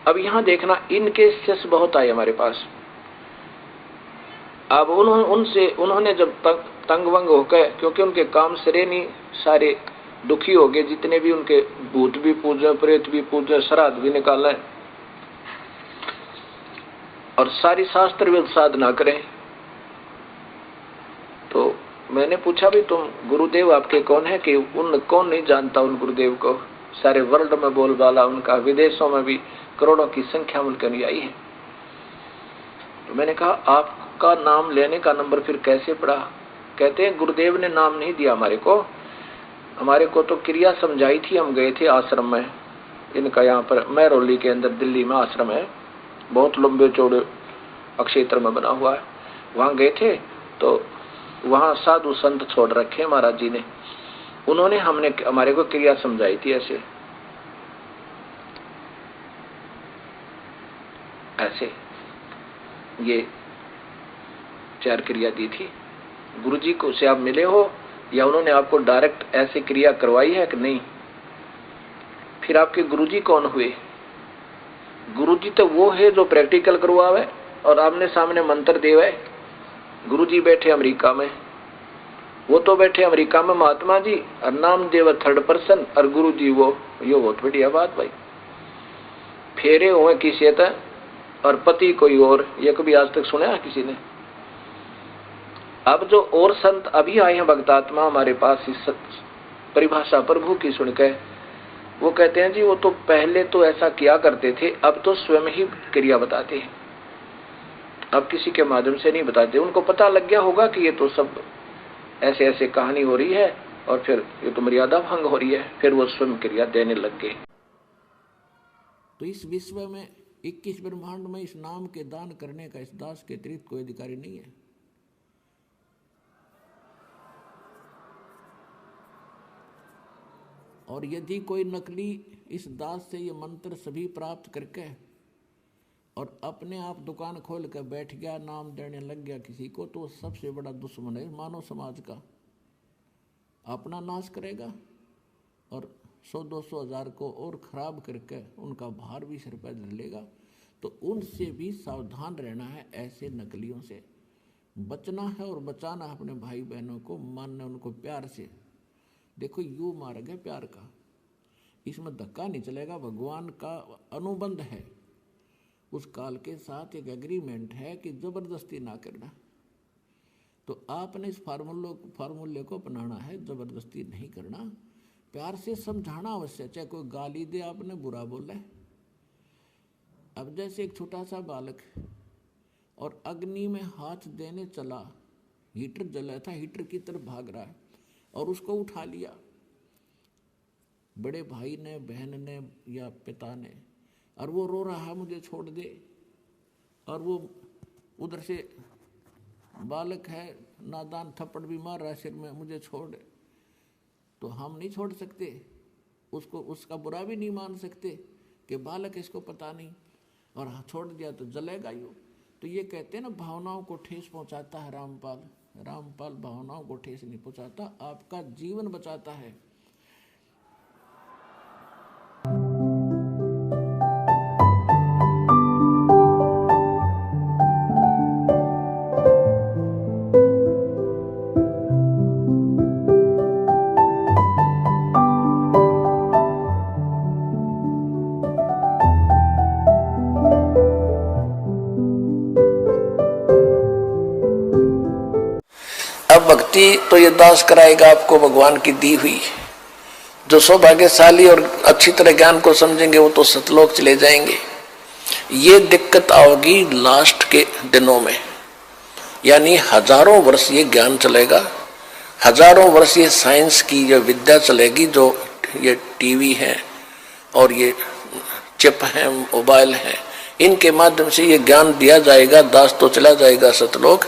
अब यहां देखना, इन केसेस बहुत आए हमारे पास। अब उन्होंने जब तंग वंग होकर, क्योंकि उनके काम सिरे नहीं, सारे दुखी हो गए, जितने भी उनके भूत भी पूजे, प्रेत भी पूजे, श्राद्ध भी निकाला है और सारी शास्त्र वेद साधना करें। तो मैंने पूछा भी तुम गुरुदेव आपके कौन है, कि उन कौन नहीं जानता उन गुरुदेव को, सारे वर्ल्ड में बोलबाला उनका, विदेशों में भी करोड़ों की संख्या उनके अनुयायी है। तो मैंने कहा आपका नाम लेने का नंबर फिर कैसे पड़ा? कहते हैं गुरुदेव ने नाम नहीं दिया हमारे को तो क्रिया समझाई थी। हम गए थे आश्रम में इनका, यहाँ पर महरौली के अंदर दिल्ली में आश्रम है, बहुत लंबे चौड़े अक्षेत्र में बना हुआ है। वहां गए थे तो वहां साधु संत छोड़ रखे महाराज जी ने, उन्होंने हमारे को क्रिया समझाई थी। ऐसे ये 4 क्रिया दी थी। गुरुजी को से आप मिले हो या उन्होंने आपको डायरेक्ट ऐसे क्रिया करवाई है कि नहीं? फिर आपके गुरुजी कौन हुए? गुरुजी तो वो है जो प्रैक्टिकल करवावे और आमने सामने मंत्र देवे। गुरुजी बैठे अमेरिका में, वो तो बैठे अमेरिका में महात्मा जी, और नाम देव 3rd पर्सन, और गुरुजी वो। ये बहुत बढ़िया बात भाई। फेरे हुए किसी तय और पति कोई और, ये कभी आज तक सुना है किसी ने? अब जो और संत अभी आए हैं भक्तात्मा हमारे पास, इस परिभाषा प्रभु की सुनकर, वो कहते हैं जी वो तो पहले तो ऐसा किया करते थे, अब तो स्वयं ही क्रिया बताते हैं, अब किसी के माध्यम से नहीं बताते। उनको पता लग गया होगा कि ये तो सब ऐसे ऐसे कहानी हो रही है और फिर ये तो मर्यादा भंग हो रही है, फिर वो स्वयं क्रिया देने लग गए। तो इस विश्व में 21 ब्रह्मांड में इस नाम के दान करने का इस दास के अतिरिक्त कोई अधिकारी नहीं है। और यदि कोई नकली इस दास से ये मंत्र सभी प्राप्त करके और अपने आप दुकान खोल कर बैठ गया, नाम देने लग गया किसी को, तो सबसे बड़ा दुश्मन है मानव समाज का। अपना नाश करेगा और 100-200 हज़ार को और खराब करके उनका भार भी सिर पर धर लेगा। तो उनसे भी सावधान रहना है, ऐसे नकलियों से बचना है और बचाना है अपने भाई बहनों को, मानना उनको प्यार से। देखो यू मार्ग है प्यार का, इसमें धक्का नहीं चलेगा। भगवान का अनुबंध है, उस काल के साथ एक एग्रीमेंट है कि जबरदस्ती ना करना। तो आपने इस फार्मूले को अपनाना है, जबरदस्ती नहीं करना, प्यार से समझाना अवश्य। चाहे कोई गाली दे, आपने बुरा बोला है। अब जैसे एक छोटा सा बालक और अग्नि में हाथ देने चला, हीटर जला था, हीटर की तरफ भाग रहा है और उसको उठा लिया बड़े भाई ने, बहन ने या पिता ने, और वो रो रहा है मुझे छोड़ दे, और वो उधर से बालक है नादान, थप्पड़ भी मार रहा है सिर में, मुझे छोड़। तो हम नहीं छोड़ सकते उसको, उसका बुरा भी नहीं मान सकते कि बालक इसको पता नहीं, और छोड़ दिया तो जलेगा यूँ। तो ये कहते हैं ना, भावनाओं को ठेस पहुंचाता है रामपाल भावनाओं को ठेस नहीं पहुंचाता, आपका जीवन बचाता है। अब भक्ति तो ये दास कराएगा आपको भगवान की दी हुई। जो सौभाग्यशाली और अच्छी तरह ज्ञान को समझेंगे वो तो सतलोक चले जाएंगे। ये दिक्कत आओगी लास्ट के दिनों में, यानी हजारों वर्ष ये ज्ञान चलेगा, हजारों वर्ष ये साइंस की जो विद्या चलेगी, जो ये टीवी है और ये चिप है, मोबाइल है, इनके माध्यम से ये ज्ञान दिया जाएगा। दास तो चला जाएगा सतलोक,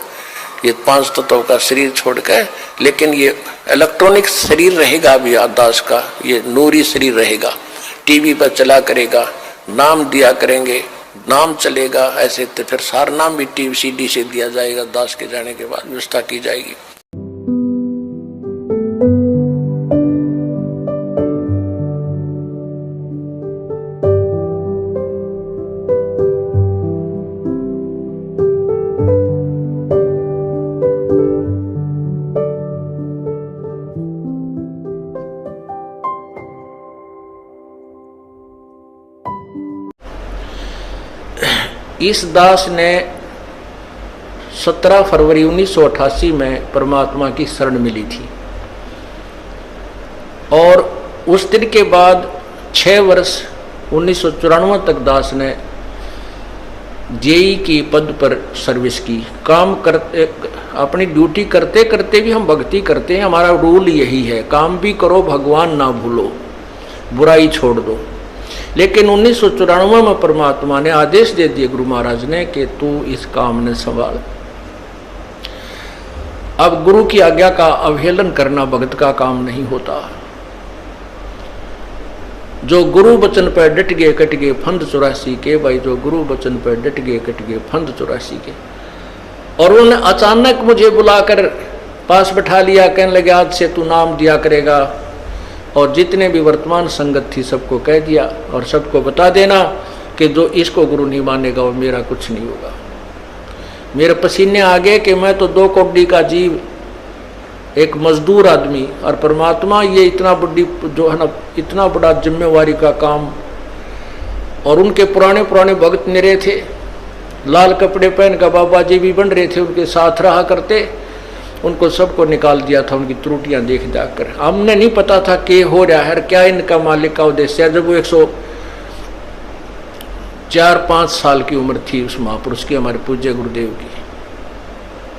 ये 5 तत्वों का शरीर छोड़कर, लेकिन ये इलेक्ट्रॉनिक शरीर रहेगा अभी दास का, ये नूरी शरीर रहेगा। टीवी पर चला करेगा, नाम दिया करेंगे, नाम चलेगा। ऐसे तो फिर सारा नाम भी टीवी सीडी से दिया जाएगा। दास के जाने के बाद व्यवस्था की जाएगी। इस दास ने 17 फरवरी 1988 में परमात्मा की शरण मिली थी और उस दिन के बाद 6 वर्ष 1994 तक दास ने जेई की पद पर सर्विस की। काम करते, अपनी ड्यूटी करते करते भी हम भक्ति करते हैं। हमारा रूल यही है, काम भी करो, भगवान ना भूलो, बुराई छोड़ दो। लेकिन 1994 में परमात्मा ने आदेश दे दिए गुरु महाराज ने कि तू इस काम ने संभाल। अब गुरु की आज्ञा का अवहेलन करना भगत का काम नहीं होता। जो गुरु वचन पर डट गए कट गए फंद 84 के। भाई जो गुरु वचन पर डट गए कट गए फंद 84 के। और उन्होंने अचानक मुझे बुलाकर पास बैठा लिया, कहने लगे आज से तू नाम दिया करेगा। और जितने भी वर्तमान संगत थी सबको कह दिया और सबको बता देना कि जो इसको गुरु नहीं मानेगा वो मेरा कुछ नहीं होगा। मेरे पसीने आ गए कि मैं तो 2 कौड़ी का जीव, एक मजदूर आदमी, और परमात्मा ये इतना बड़ी जो है ना, इतना बड़ा जिम्मेवारी का काम। और उनके पुराने पुराने भक्त मेरे थे, लाल कपड़े पहन कर बाबा जी भी बन रहे थे, उनके साथ रहा करते। उनको सबको निकाल दिया था उनकी त्रुटियां देख जाकर। हमने नहीं पता था कि हो रहा है, क्या इनका मालिक का उद्देश्य है। जब वो 104-5 साल की उम्र थी उस महापुरुष की, हमारे पूज्य गुरुदेव की,